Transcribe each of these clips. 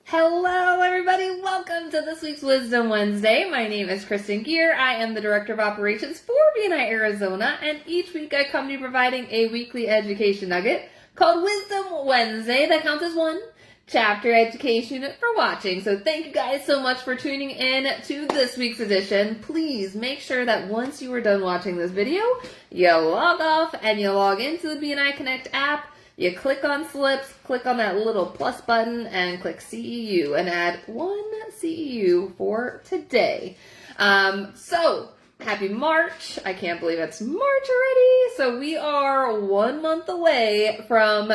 Hello, everybody. Welcome to this week's Wisdom Wednesday. My name is Kristen Gear. I am the Director of Operations for BNI Arizona, and each week I come to you providing a weekly education nugget called Wisdom Wednesday that counts as one chapter education for watching. So thank you guys so much for tuning in to this week's edition. Please make sure that once you are done watching this video, you log off and you log into the BNI Connect app. You click on Slips, click on that little plus button, and click CEU, and add one CEU for today. So, happy March. I can't believe it's March already. So we are 1 month away from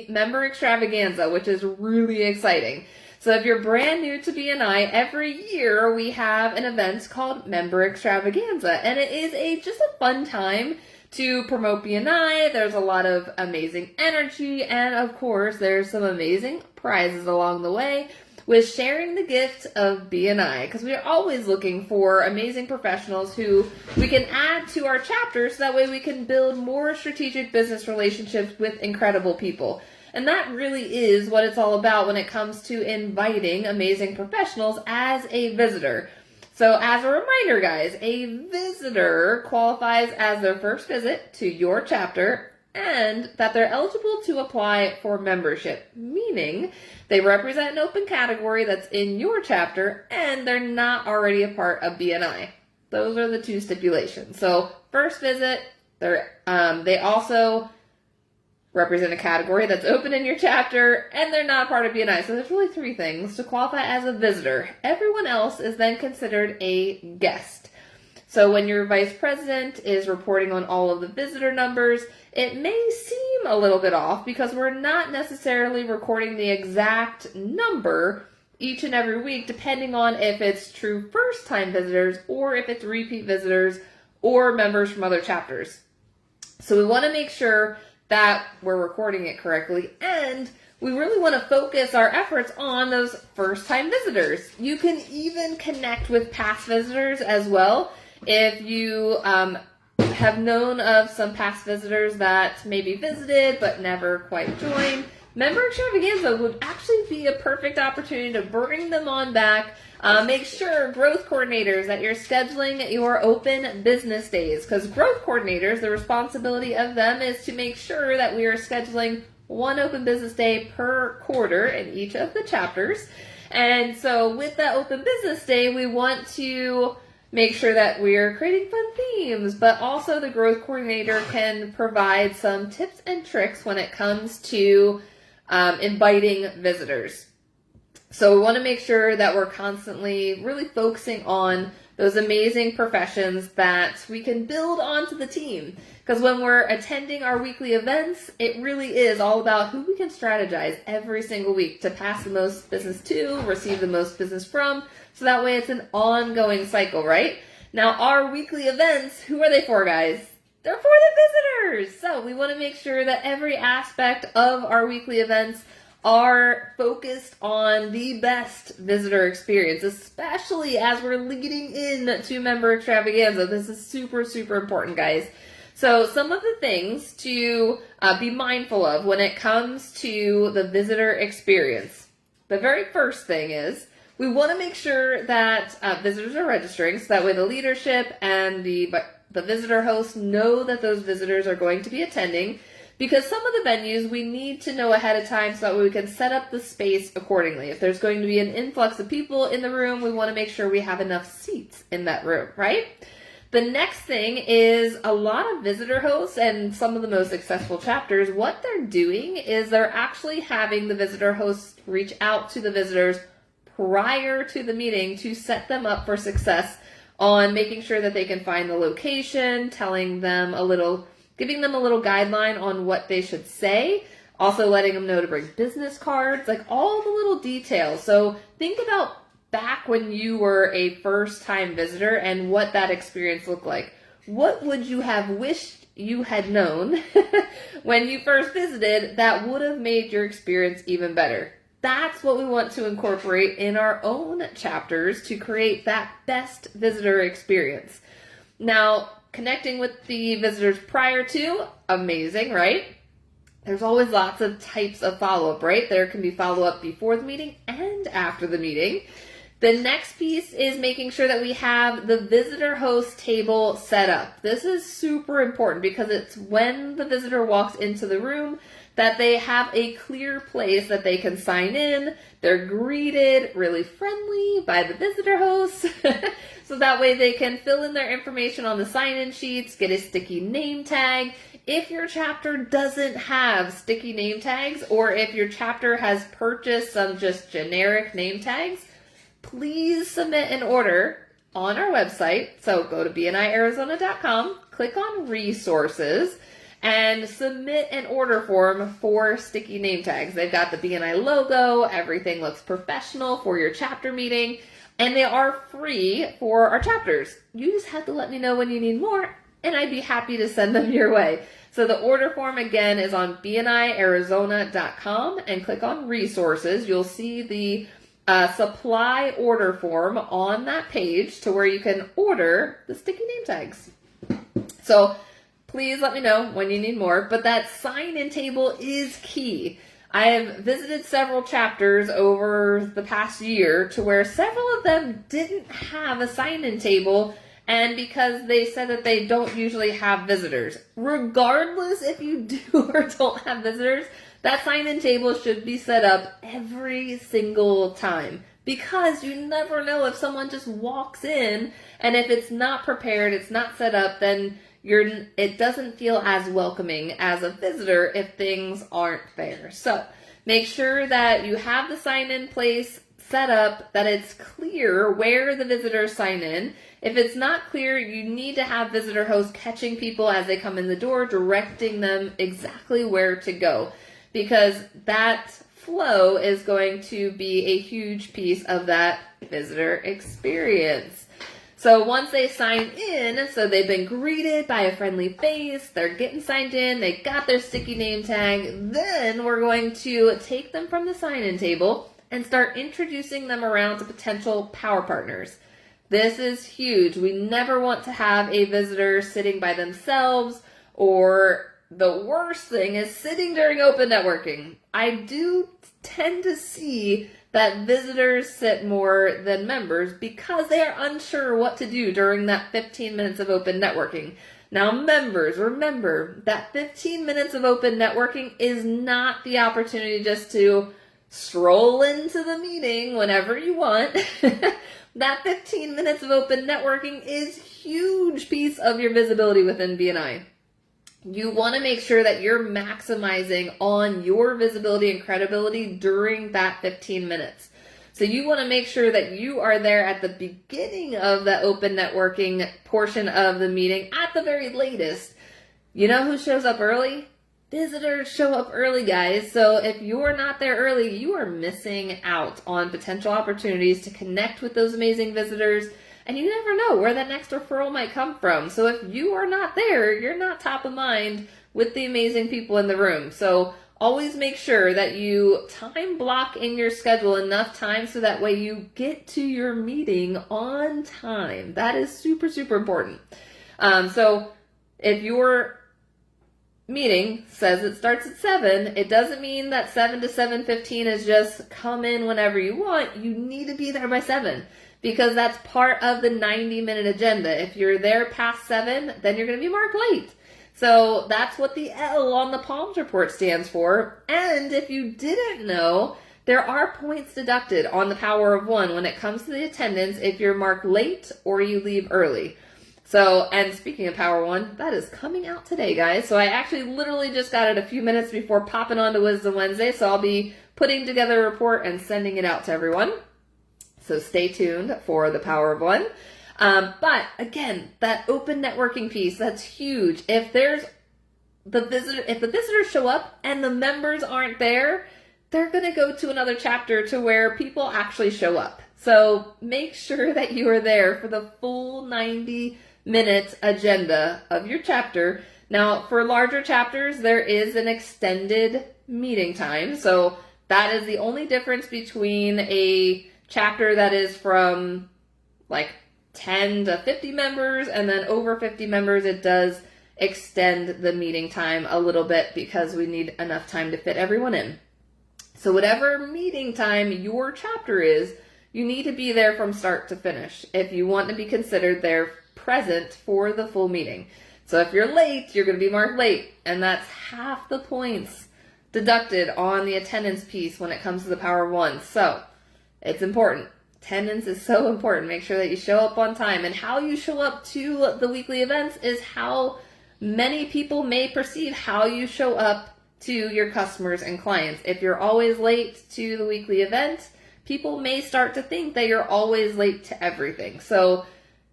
Member Extravaganza, which is really exciting. So if you're brand new to BNI, every year we have an event called Member Extravaganza, and it is just a fun time to promote BNI. There's a lot of amazing energy, and of course, there's some amazing prizes along the way with sharing the gift of BNI, because we are always looking for amazing professionals who we can add to our chapters so that way we can build more strategic business relationships with incredible people. And that really is what it's all about when it comes to inviting amazing professionals as a visitor. So as a reminder, guys, a visitor qualifies as their first visit to your chapter and that they're eligible to apply for membership, meaning they represent an open category that's in your chapter and they're not already a part of BNI. Those are the two stipulations. So first visit, they also represent a category that's open in your chapter, and they're not part of BNI. So there's really three things to qualify as a visitor. Everyone else is then considered a guest. So when your vice president is reporting on all of the visitor numbers, it may seem a little bit off because we're not necessarily recording the exact number each and every week, depending on if it's true first-time visitors or if it's repeat visitors or members from other chapters. So we want to make sure that we're recording it correctly, and we really want to focus our efforts on those first-time visitors. You can even connect with past visitors as well. If you have known of some past visitors that maybe visited but never quite joined, Member Extravaganza would actually be a perfect opportunity to bring them on back. Make sure, growth coordinators, that you're scheduling your open business days, because growth coordinators, the responsibility of them is to make sure that we are scheduling one open business day per quarter in each of the chapters. And so with that open business day, we want to make sure that we're creating fun themes, but also the growth coordinator can provide some tips and tricks when it comes to inviting visitors. So we want to make sure that we're constantly really focusing on those amazing professions that we can build onto the team. Because when we're attending our weekly events, it really is all about who we can strategize every single week to pass the most business to, receive the most business from, so that way it's an ongoing cycle, right? Now, our weekly events, who are they for, guys? They're for the visitors. So we want to make sure that every aspect of our weekly events are focused on the best visitor experience, especially as we're leading in to Member Extravaganza. This is super, super important, guys. So some of the things to be mindful of when it comes to the visitor experience. The very first thing is we want to make sure that visitors are registering, so that way the leadership and the visitor hosts know that those visitors are going to be attending. Because some of the venues we need to know ahead of time so that we can set up the space accordingly. If there's going to be an influx of people in the room, we want to make sure we have enough seats in that room, right? The next thing is a lot of visitor hosts and some of the most successful chapters, what they're doing is they're actually having the visitor hosts reach out to the visitors prior to the meeting to set them up for success on making sure that they can find the location, giving them a little guideline on what they should say, also letting them know to bring business cards, like all the little details. So think about back when you were a first-time visitor and what that experience looked like. What would you have wished you had known when you first visited that would have made your experience even better? That's what we want to incorporate in our own chapters to create that best visitor experience. Now, connecting with the visitors prior to, amazing, right? there's always lots of types of follow-up, right? There can be follow-up before the meeting and after the meeting. The next piece is making sure that we have the visitor host table set up. This is super important because it's when the visitor walks into the room that they have a clear place that they can sign in. They're greeted really friendly by the visitor host. So that way they can fill in their information on the sign-in sheets, get a sticky name tag. If your chapter doesn't have sticky name tags, or if your chapter has purchased some just generic name tags, please submit an order on our website. So go to bniarizona.com, click on resources, and submit an order form for sticky name tags. They've got the BNI logo, everything looks professional for your chapter meeting, and they are free for our chapters. You just have to let me know when you need more, and I'd be happy to send them your way. So the order form again is on bniarizona.com, and click on resources. You'll see the supply order form on that page to where you can order the sticky name tags. So please let me know when you need more, but that sign-in table is key. I have visited several chapters over the past year to where several of them didn't have a sign-in table, and because they said that they don't usually have visitors. Regardless if you do or don't have visitors, that sign-in table should be set up every single time, because you never know if someone just walks in, and if it's not prepared, it's not set up, then it doesn't feel as welcoming as a visitor if things aren't there. So make sure that you have the sign-in place set up, that it's clear where the visitors sign in. If it's not clear, you need to have visitor hosts catching people as they come in the door, directing them exactly where to go, because that flow is going to be a huge piece of that visitor experience. So once they sign in, so they've been greeted by a friendly face, they're getting signed in, they got their sticky name tag, then we're going to take them from the sign-in table and start introducing them around to potential power partners. This is huge. We never want to have a visitor sitting by themselves, or the worst thing is sitting during open networking. I do tend to see that visitors sit more than members because they are unsure what to do during that 15 minutes of open networking. Now, members, remember that 15 minutes of open networking is not the opportunity just to stroll into the meeting whenever you want. That 15 minutes of open networking is a huge piece of your visibility within BNI. You want to make sure that you're maximizing on your visibility and credibility during that 15 minutes. So you want to make sure that you are there at the beginning of the open networking portion of the meeting at the very latest. You know who shows up early? Visitors show up early, guys. So if you're not there early, you are missing out on potential opportunities to connect with those amazing visitors. And you never know where that next referral might come from. So if you are not there, you're not top of mind with the amazing people in the room. So always make sure that you time block in your schedule enough time so that way you get to your meeting on time. That is super, super important. So if your meeting says it starts at 7, it doesn't mean that 7 to 7:15 is just come in whenever you want. You need to be there by 7. Because that's part of the 90-minute agenda. If you're there past 7, then you're going to be marked late. So that's what the L on the PALMS report stands for. And if you didn't know, there are points deducted on the Power of One when it comes to the attendance if you're marked late or you leave early. So, and speaking of Power One, that is coming out today, guys. So I actually literally just got it a few minutes before popping on to Wisdom Wednesday. So I'll be putting together a report and sending it out to everyone. So stay tuned for the Power of One. But again, that open networking piece, that's huge. If the visitors show up and the members aren't there, they're going to go to another chapter to where people actually show up. So make sure that you are there for the full 90-minute agenda of your chapter. Now, for larger chapters, there is an extended meeting time. So that is the only difference between a chapter that is from like 10 to 50 members, and then over 50 members, it does extend the meeting time a little bit because we need enough time to fit everyone in. So whatever meeting time your chapter is, you need to be there from start to finish if you want to be considered there present for the full meeting. So if you're late, you're going to be marked late, and that's half the points deducted on the attendance piece when it comes to the Power of One. So it's important. Attendance is so important. Make sure that you show up on time. And how you show up to the weekly events is how many people may perceive how you show up to your customers and clients. If you're always late to the weekly event, people may start to think that you're always late to everything. So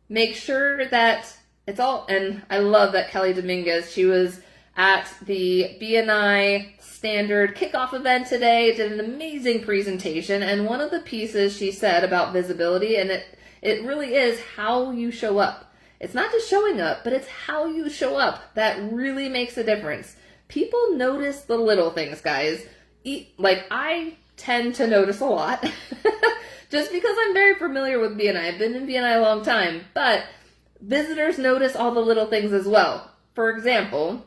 make sure that it's all, and I love that Kelly Dominguez, she was at the BNI Standard kickoff event today, did an amazing presentation, and one of the pieces she said about visibility, and it really is how you show up. It's not just showing up, but it's how you show up that really makes a difference. People notice the little things, guys. Like, I tend to notice a lot just because I'm very familiar with BNI. I've been in BNI a long time, but visitors notice all the little things as well. For example,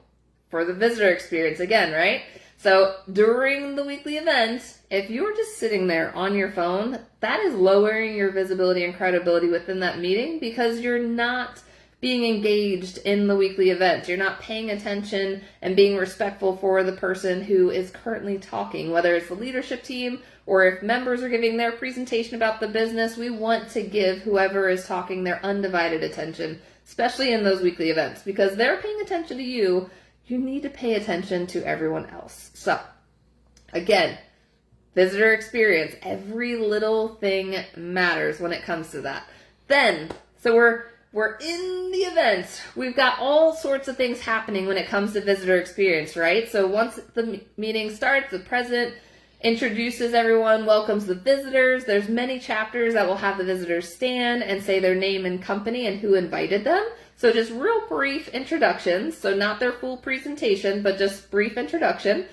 for the visitor experience again, right? So during the weekly event, if you're just sitting there on your phone, that is lowering your visibility and credibility within that meeting because you're not being engaged in the weekly event. You're not paying attention and being respectful for the person who is currently talking, whether it's the leadership team or if members are giving their presentation about the business. We want to give whoever is talking their undivided attention, especially in those weekly events, because they're paying attention to you. You need to pay attention to everyone else. So again, visitor experience, every little thing matters when it comes to that. Then, so we're in the event. We've got all sorts of things happening when it comes to visitor experience, right? So once the meeting starts, the president introduces everyone, welcomes the visitors. There's many chapters that will have the visitors stand and say their name and company and who invited them. So just real brief introductions. So not their full presentation, but just brief introduction.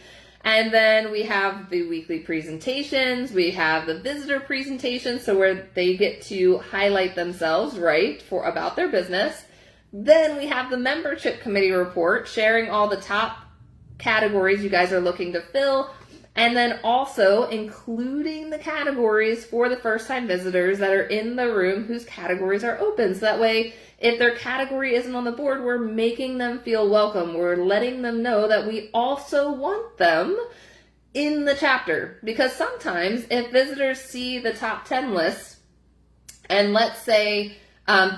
And then we have the weekly presentations. We have the visitor presentations, so where they get to highlight themselves, right, for about their business. Then we have the membership committee report, sharing all the top categories you guys are looking to fill, and then also including the categories for the first-time visitors that are in the room whose categories are open. So that way, if their category isn't on the board, we're making them feel welcome. We're letting them know that we also want them in the chapter. Because sometimes if visitors see the top 10 list, and let's say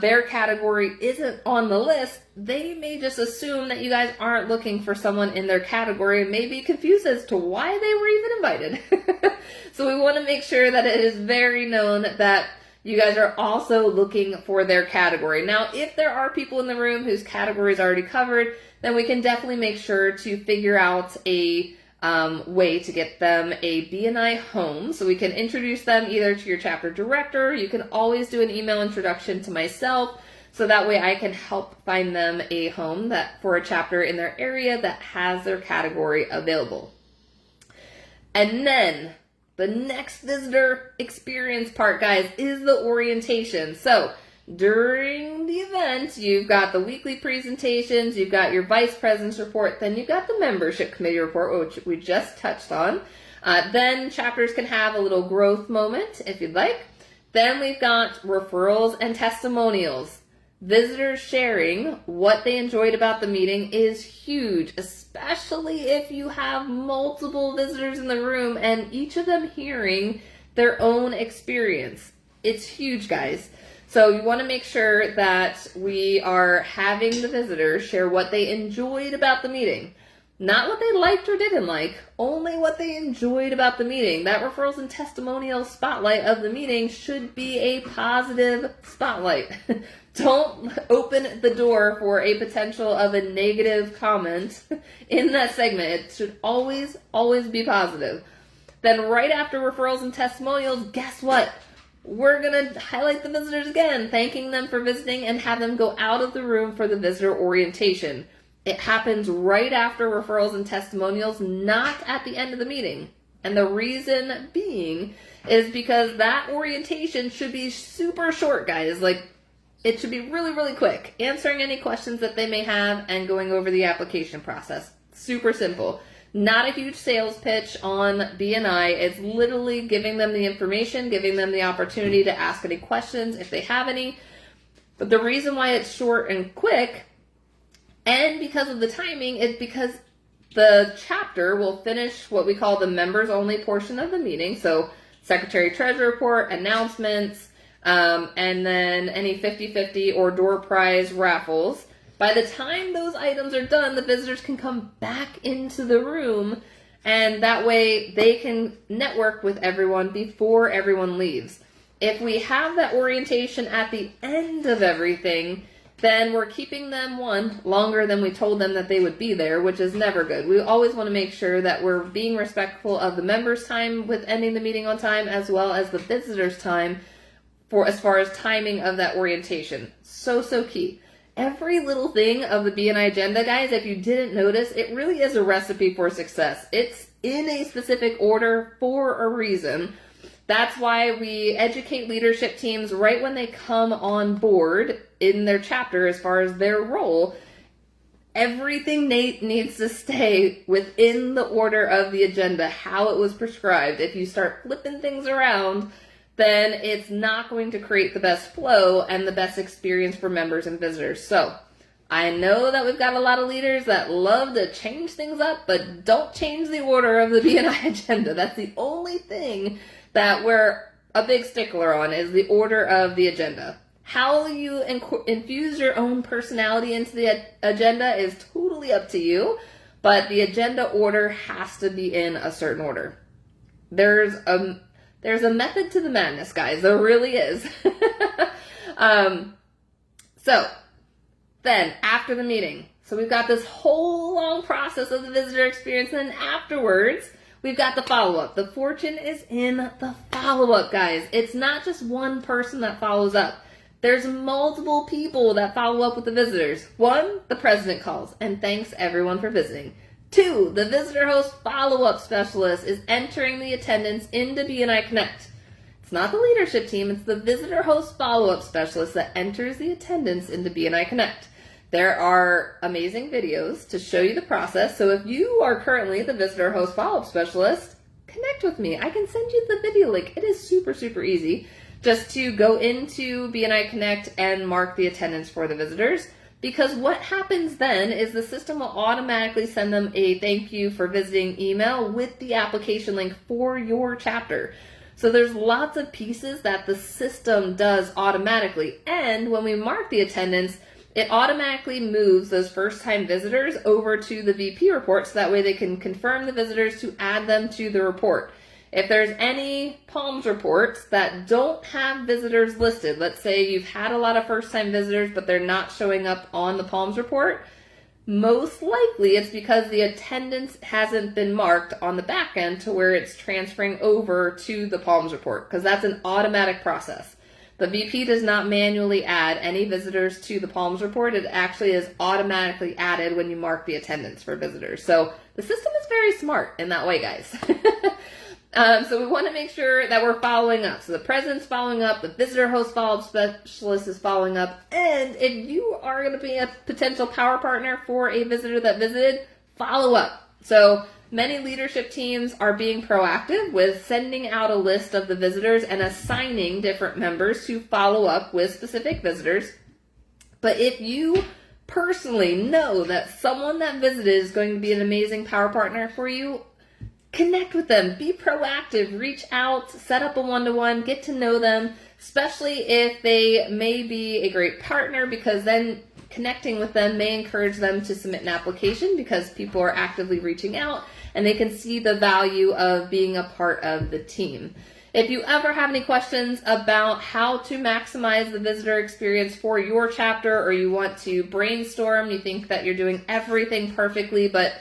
their category isn't on the list, they may just assume that you guys aren't looking for someone in their category and may be confused as to why they were even invited. So we want to make sure that it is very known that you guys are also looking for their category. Now, if there are people in the room whose category is already covered, then we can definitely make sure to figure out a way to get them a BNI home. So we can introduce them either to your chapter director. You can always do an email introduction to myself, so that way I can help find them a home that for a chapter in their area that has their category available. And then the next visitor experience part, guys, is the orientation. So during the event, you've got the weekly presentations, you've got your vice president's report, then you've got the membership committee report, which we just touched on. Then chapters can have a little growth moment if you'd like. Then we've got referrals and testimonials. Visitors sharing what they enjoyed about the meeting is huge, especially if you have multiple visitors in the room and each of them hearing their own experience. It's huge, guys. So you want to make sure that we are having the visitors share what they enjoyed about the meeting. Not what they liked or didn't like, only what they enjoyed about the meeting. That referrals and testimonials spotlight of the meeting should be a positive spotlight. Don't open the door for a potential of a negative comment in that segment. It should always, always be positive. Then right after referrals and testimonials, guess what? We're going to highlight the visitors again, thanking them for visiting and have them go out of the room for the visitor orientation. It happens right after referrals and testimonials, not at the end of the meeting. And the reason being is because that orientation should be super short, guys. Like, it should be really, really quick, answering any questions that they may have and going over the application process. Super simple. Not a huge sales pitch on BNI. It's literally giving them the information, giving them the opportunity to ask any questions if they have any. But the reason why it's short and quick, and because of the timing, is because the chapter will finish what we call the members only portion of the meeting. So secretary treasurer report, announcements, and then any 50-50 or door prize raffles. By the time those items are done, the visitors can come back into the room, and that way they can network with everyone before everyone leaves. If we have that orientation at the end of everything, then we're keeping them, one, longer than we told them that they would be there, which is never good. We always want to make sure that we're being respectful of the members' time with ending the meeting on time, as well as the visitors' time for as far as timing of that orientation. So key. Every little thing of the BNI agenda, guys, if you didn't notice, it really is a recipe for success. It's in a specific order for a reason. That's why we educate leadership teams right when they come on board in their chapter as far as their role. Everything needs to stay within the order of the agenda, how it was prescribed. If you start flipping things around, then it's not going to create the best flow and the best experience for members and visitors. So I know that we've got a lot of leaders that love to change things up, but don't change the order of the BNI agenda. That's the only thing that we're a big stickler on, is the order of the agenda. How you infuse your own personality into the agenda is totally up to you, but the agenda order has to be in a certain order. There's a method to the madness, guys. There really is. So then after the meeting, so we've got this whole long process of the visitor experience, and then afterwards, we've got the follow-up. The fortune is in the follow-up, guys. It's not just one person that follows up. There's multiple people that follow up with the visitors. 1, the president calls and thanks everyone for visiting. 2, the visitor host follow-up specialist is entering the attendance into BNI Connect. It's not the leadership team, it's the visitor host follow-up specialist that enters the attendance into BNI Connect. There are amazing videos to show you the process, so if you are currently the visitor host follow-up specialist, connect with me. I can send you the video link. It is super easy just to go into BNI Connect and mark the attendance for the visitors. Because what happens then is the system will automatically send them a thank you for visiting email with the application link for your chapter. So there's lots of pieces that the system does automatically. And when we mark the attendance, it automatically moves those first-time visitors over to the VP report, so that way they can confirm the visitors to add them to the report. If there's any PALMS reports that don't have visitors listed, let's say you've had a lot of first-time visitors, but they're not showing up on the PALMS report, most likely it's because the attendance hasn't been marked on the back end to where it's transferring over to the PALMS report, because that's an automatic process. The VP does not manually add any visitors to the PALMS report. It actually is automatically added when you mark the attendance for visitors. So the system is very smart in that way, guys. So we want to make sure that we're following up. So the president's following up, the visitor host follow-up specialist is following up, and if you are going to be a potential power partner for a visitor that visited, follow up. So many leadership teams are being proactive with sending out a list of the visitors and assigning different members to follow up with specific visitors. But if you personally know that someone that visited is going to be an amazing power partner for you, connect with them, be proactive, reach out, set up a one-to-one, get to know them, especially if they may be a great partner, because then connecting with them may encourage them to submit an application because people are actively reaching out and they can see the value of being a part of the team. If you ever have any questions about how to maximize the visitor experience for your chapter, or you want to brainstorm, you think that you're doing everything perfectly, but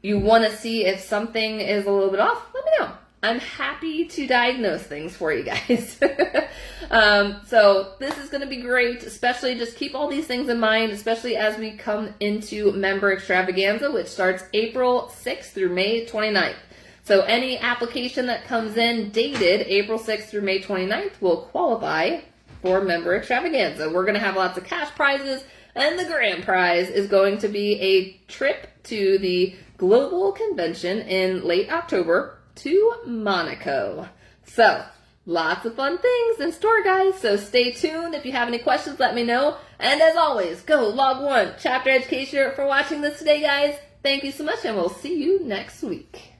you want to see if something is a little bit off, let me know. I'm happy to diagnose things for you guys. So this is going to be great, especially just keep all these things in mind, especially as we come into Member Extravaganza, which starts April 6th through May 29th. So any application that comes in dated April 6th through May 29th will qualify for Member Extravaganza. We're going to have lots of cash prizes, and the grand prize is going to be a trip to the Global Convention in late October to Monaco. So, lots of fun things in store, guys. So stay tuned. If you have any questions, let me know. And as always, go Log 1 Chapter Education for watching this today, guys. Thank you so much, and we'll see you next week.